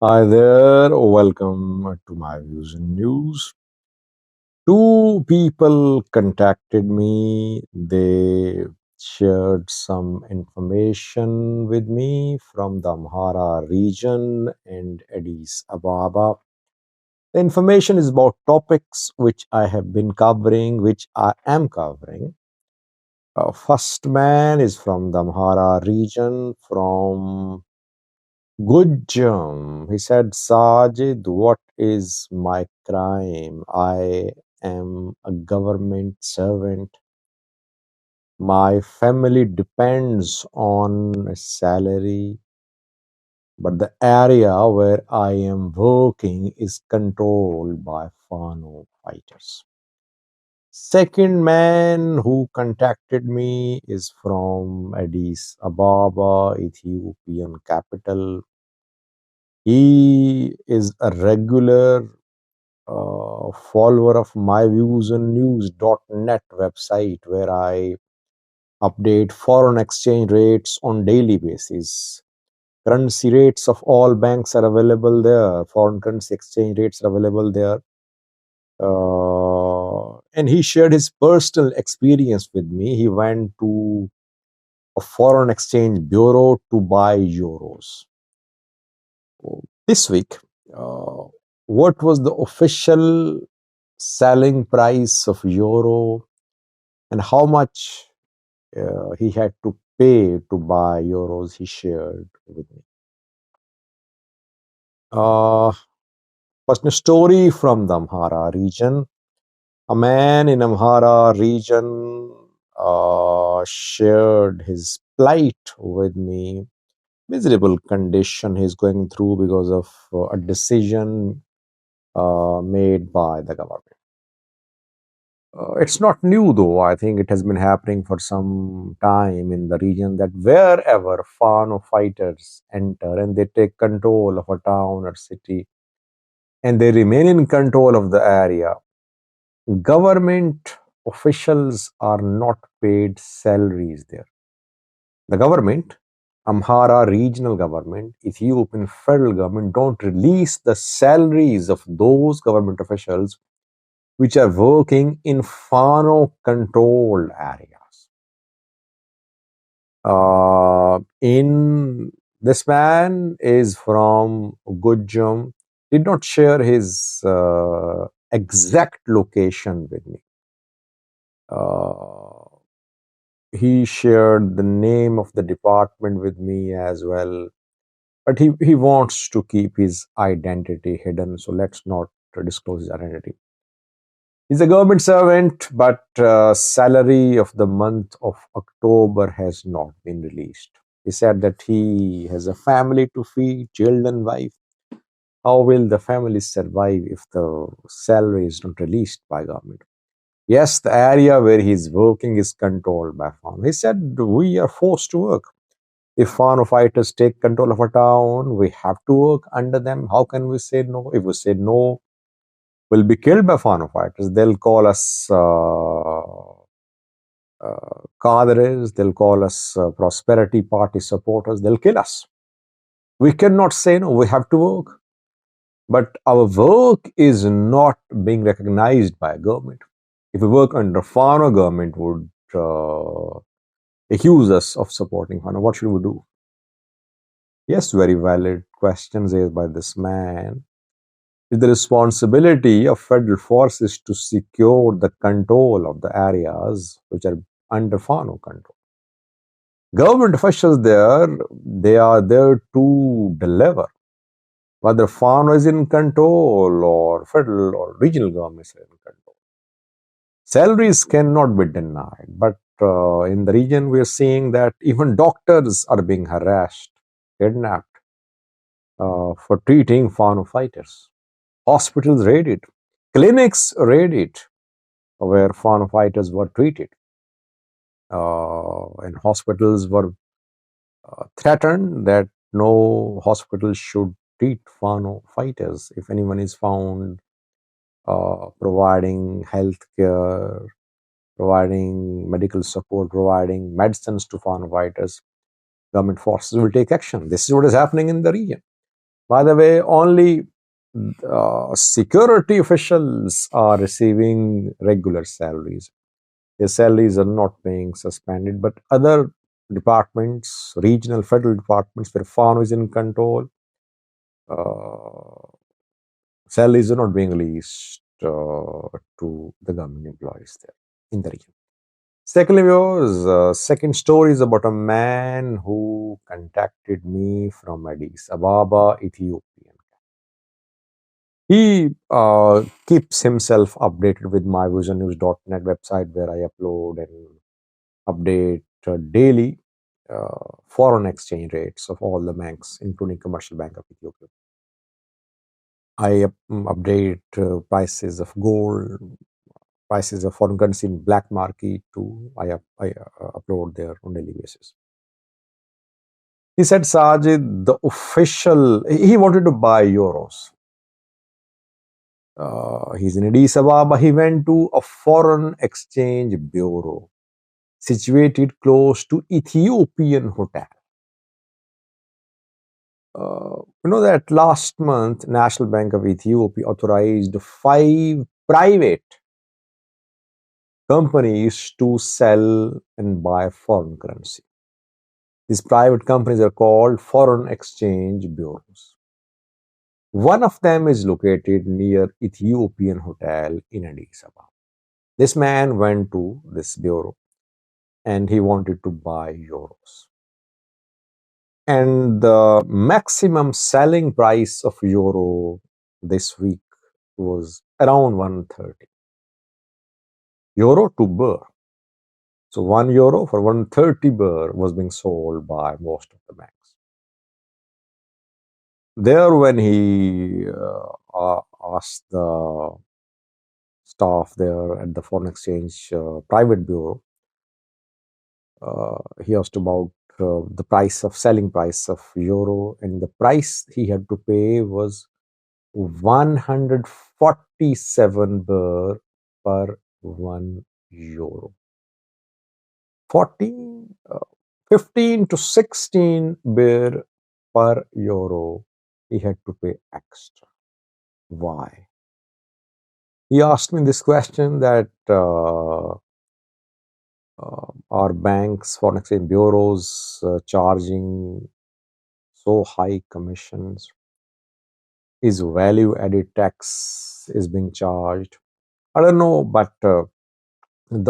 Hi there, welcome to my views and news. Two people contacted me. They shared some information with me from the Amhara region and Addis Ababa. The information is about topics which I have been covering, which I am covering. First man is from the Amhara region, from Good Jam. He said, Sajid, what is my crime? I am a government servant. My family depends on a salary, but the area where I am working is controlled by Fano fighters. Second man who contacted me is from Addis Ababa, Ethiopian capital. He is a regular follower of my views on news.net website where I update foreign exchange rates on daily basis. Currency rates of all banks are available there. Foreign currency exchange rates are available there. And he shared his personal experience with me. He went to a foreign exchange bureau to buy euros. This week, uh, what was the official selling price of euro and how much he had to pay to buy euros, he shared with me. First, a story from the Amhara region. A man in Amhara region shared his plight with me. Miserable condition he's going through because of a decision made by the government. It's not new though. I think it has been happening for some time in the region that wherever Fano fighters enter and they take control of a town or city and they remain in control of the area, government officials are not paid salaries there. The government, Amhara regional government, Ethiopian federal government don't release the salaries of those government officials which are working in Fano controlled areas. In this man is from Gujjam, did not share his exact location with me. He shared the name of the department with me as well, but he wants to keep his identity hidden, so let's not disclose his identity. He's a government servant, but salary of the month of October has not been released. He said that he has a family to feed, children, wife. How will the family survive if the salary is not released by government? Yes, the area where he's working is controlled by Fano. He said, we are forced to work. If Fano fighters take control of a town, we have to work under them. How can we say no? If we say no, we'll be killed by Fano fighters. They'll call us cadres, they'll call us prosperity party supporters, they'll kill us. We cannot say no, we have to work. But our work is not being recognized by government. If we work under Fano, government would accuse us of supporting Fano. What should we do? Yes, very valid questions raised by this man. It's the responsibility of federal forces to secure the control of the areas which are under Fano control. Government officials there, they are there to deliver. Whether Fano is in control or federal or regional governments are in control. Salaries cannot be denied, but in the region we are seeing that even doctors are being harassed, kidnapped for treating Fano fighters. Hospitals raided, clinics raided where Fano fighters were treated. And hospitals were threatened that no hospital should treat Fano fighters. If anyone is found providing health care, providing medical support, providing medicines to Fano fighters, government forces will take action. This is what is happening in the region. By the way, only security officials are receiving regular salaries. Their salaries are not being suspended, but other departments, regional, federal departments, where FANO is in control, uh, salaries are not being released to the government employees there in the region. Secondly, viewers, second story is about a man who contacted me from Addis Ababa, Ethiopian. He keeps himself updated with myvisionnews.net website where I upload and update daily foreign exchange rates of all the banks, including Commercial Bank of Ethiopia. I update prices of gold, prices of foreign currency in black market too. I upload there on daily basis. He said, Sajid, the official, he wanted to buy euros. He's in Addis Ababa. He went to a foreign exchange bureau situated close to Ethiopian hotel. That last month, National Bank of Ethiopia authorized 5 private companies to sell and buy foreign currency. These private companies are called foreign exchange bureaus. One of them is located near Ethiopian hotel in Addis Ababa. This man went to this bureau and he wanted to buy euros. And the maximum selling price of euro this week was around 130 euro to birr. So 1 euro for 130 birr was being sold by most of the banks. There, when he asked the staff there at the foreign exchange private bureau, he asked about the price of selling price of euro, and the price he had to pay was 147 birr per 1 euro. 14, 15 to 16 birr per euro he had to pay extra. Why? He asked me this question that are banks, foreign exchange bureaus charging so high commissions? Is value added tax is being charged? I don't know, but the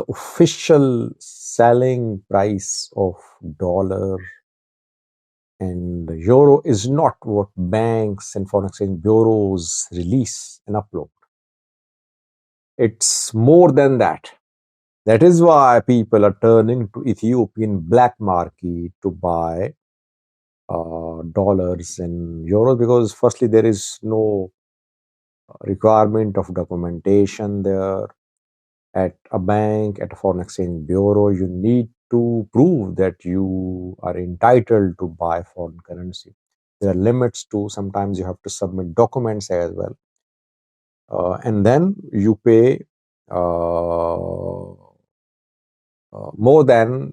official selling price of dollar and euro is not what banks and foreign exchange bureaus release and upload. It's more than that. That is why people are turning to Ethiopian black market to buy dollars and euros, because firstly there is no requirement of documentation there. At a bank, at a foreign exchange bureau, you need to prove that you are entitled to buy foreign currency. There are limits to, sometimes you have to submit documents as well. And then you pay more than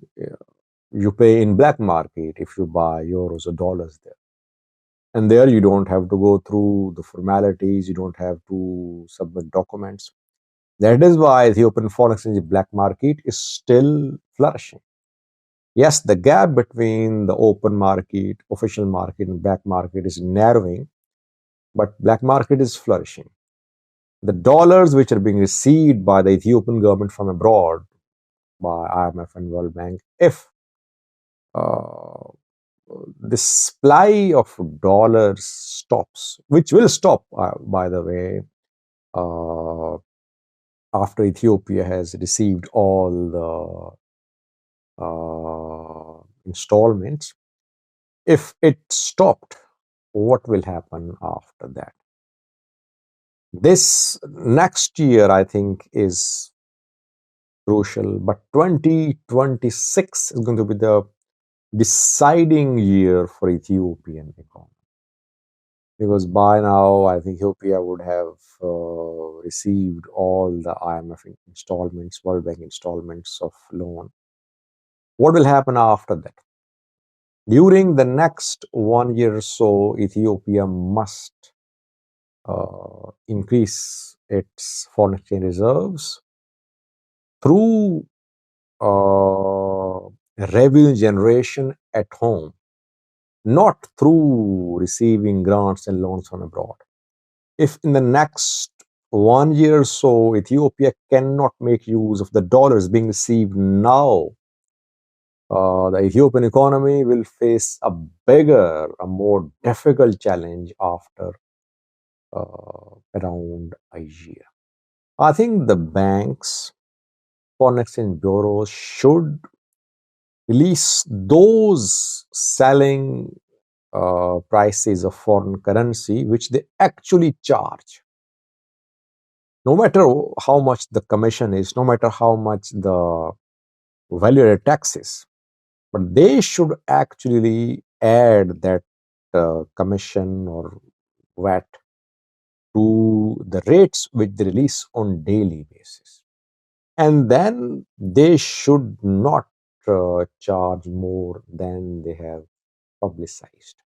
you pay in black market if you buy euros or dollars there. And there you don't have to go through the formalities, you don't have to submit documents. That is why the open foreign exchange black market is still flourishing. Yes, the gap between the open market, official market, and black market is narrowing, but black market is flourishing. The dollars which are being received by the Ethiopian government from abroad, by IMF and World Bank, if uh, the supply of dollars stops, which will stop, by the way, uh, after Ethiopia has received all the installments. If it stopped, what will happen after that? This next year, I think, is crucial, but 2026 is going to be the deciding year for Ethiopian economy. Because by now, I think Ethiopia would have received all the IMF installments, World Bank installments of loan. What will happen after that? During the next 1 year or so, Ethiopia must increase its foreign exchange reserves through revenue generation at home, not through receiving grants and loans from abroad. If in the next 1 year or so, Ethiopia cannot make use of the dollars being received now, the Ethiopian economy will face a bigger, a more difficult challenge after around a year. I think the banks, foreign exchange bureaus should release those selling prices of foreign currency which they actually charge. No matter how much the commission is, no matter how much the value added tax is, but they should actually add that commission or VAT to the rates which they release on daily basis. And then they should not charge more than they have publicized.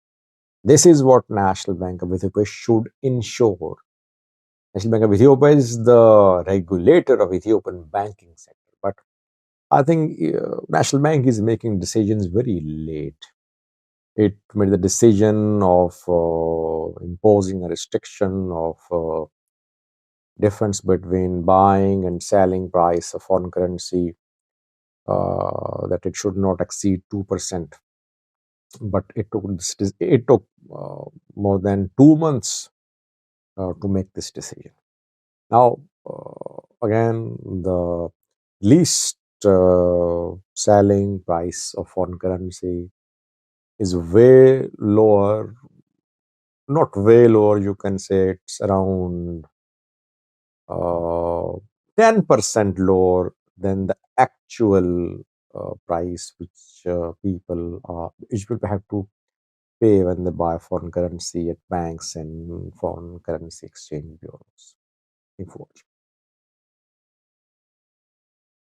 This is what National Bank of Ethiopia should ensure. National Bank of Ethiopia is the regulator of Ethiopian banking sector, but I think National Bank is making decisions very late. It made the decision of imposing a restriction of difference between buying and selling price of foreign currency, that it should not exceed 2%. But it took more than 2 months to make this decision. Now, again, the least selling price of foreign currency is way lower, not way lower, you can say it's around 10% lower than the actual price which people have to pay when they buy foreign currency at banks and foreign currency exchange bureaus.